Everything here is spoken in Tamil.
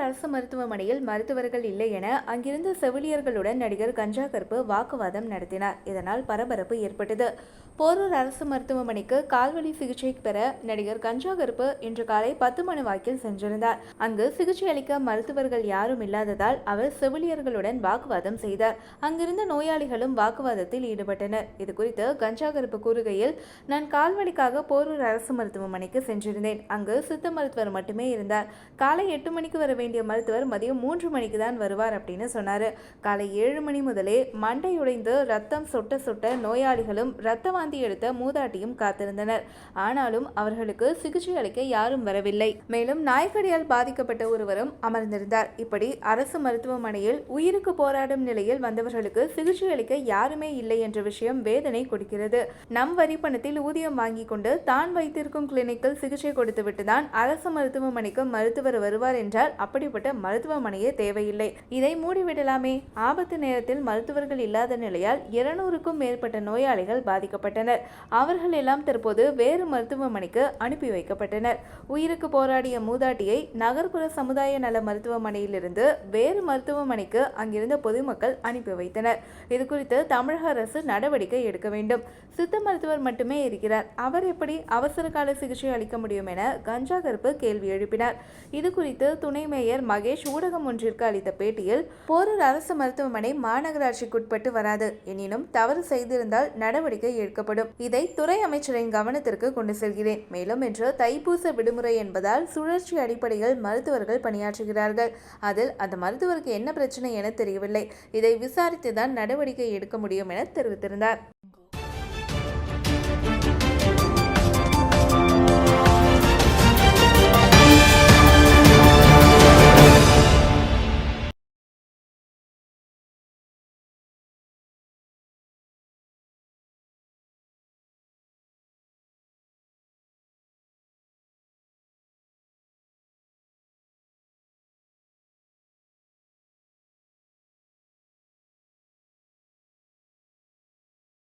அரசு மருத்துவமனையில் மருத்துவர்கள் இல்லை என அங்கிருந்த செவிலியர்களுடன் நடிகர் கஞ்சா கருப்பு வாக்குவாதம் நடத்தினார். இதனால் பரபரப்பு ஏற்பட்டது. போரூர் அரசு மருத்துவமனைக்கு கால்வலி சிகிச்சை பெற நடிகர் கஞ்சா கருப்பு இன்று காலை 10 மணி வாக்கில் சென்றிருந்தார். அங்கு சிகிச்சை அளிக்க மருத்துவர்கள் யாரும் இல்லாததால் அவர் செவிலியர்களுடன் வாக்குவாதம் செய்தார். அங்கிருந்த நோயாளிகளும் வாக்குவாதத்தில் ஈடுபட்டனர். இதுகுறித்து கஞ்சா கருப்பு கூறுகையில், நான் கால்வலிக்காக போரூர் அரசு மருத்துவமனைக்கு சென்றிருந்தேன். அங்கு சித்த மருத்துவர் மட்டுமே இருந்தார். காலை 8 மணிக்கு வர வேண்டிய மருத்துவர் மதியம் 3 மணிக்கு தான் வருவார் அப்படின்னு சொன்னாரு. காலை 7 மணி முதலே மண்டை உடைந்து ரத்தம் சொட்ட சொட்ட நோயாளிகளும் ரத்த வாந்தி எடுத்த மூதாட்டியும் காத்திருந்தனர். ஆனாலும் அவர்களுக்கு சிகிச்சை அளிக்க யாரும் வரவில்லை. மேலும் நாய்க்கடியால் பாதிக்கப்பட்ட ஒருவரும் அமர்ந்திருந்தார். இப்படி அரசு மருத்துவமனையில் உயிருக்கு போராடும் நிலையில் வந்தவர்களுக்கு சிகிச்சை அளிக்க யாருமே இல்லை என்ற விஷயம் வேதனை கொடுக்கிறது. நம் வரி பணத்தில் ஊதியம் வாங்கிக் கொண்டு தான் வைத்திருக்கும் கிளினிக்கில் சிகிச்சை கொடுத்துவிட்டுதான் அரசு மருத்துவமனைக்கு மருத்துவர் வருவார் என்றால் அப்படிப்பட்ட மருத்துவமனையே தேவையில்லை. இதை மூடிவிடலாமே. ஆபத்து நேரத்தில் மருத்துவர்கள் இல்லாத நிலையால் 200க்கும் மேற்பட்ட நோயாளிகள் பாதிக்கப்பட்டனர். அவர்கள் எல்லாம் தற்போது வேறு மருத்துவமனைக்கு அனுப்பி வைக்கப்பட்டனர். உயிருக்கு போராடிய மூதாட்டியை நகர்ப்புற சமுதாய நல மருத்துவமனையிலிருந்து வேறு மருத்துவமனைக்கு அங்கிருந்த பொதுமக்கள் அனுப்பி வைத்தனர். இதுகுறித்து தமிழக அரசு நடவடிக்கை எடுக்க வேண்டும். சித்த மருத்துவர் மட்டுமே இருக்கிறார். அவர் எப்படி அவசர கால சிகிச்சை அளிக்க முடியும் என கஞ்சா கருப்பு கேள்வி எழுப்பினார். இதுகுறித்து துணை மேயர் மகேஷ் ஊடகம் ஒன்றிற்கு அளித்த பேட்டியில், போரூர் அரசு மருத்துவமனை மாநகராட்சிக்குட்பட்டு வராது. எனினும் தவறு செய்திருந்தால் நடவடிக்கை எடுக்கப்படும். இதை துறை அமைச்சரின் கவனத்திற்கு கொண்டு செல்கிறேன். மேலும் இன்று தைப்பூச விடுமுறை என்பதால் சுழற்சி அடிப்படையில் மருத்துவர்கள் பணியாற்றுகிறார்கள். அதில் அந்த மருத்துவருக்கு என்ன பிரச்சனை என தெரியவில்லை. இதை விசாரித்துதான் நடவடிக்கை எடுக்க முடியும் என தெரிவித்திருந்தார்.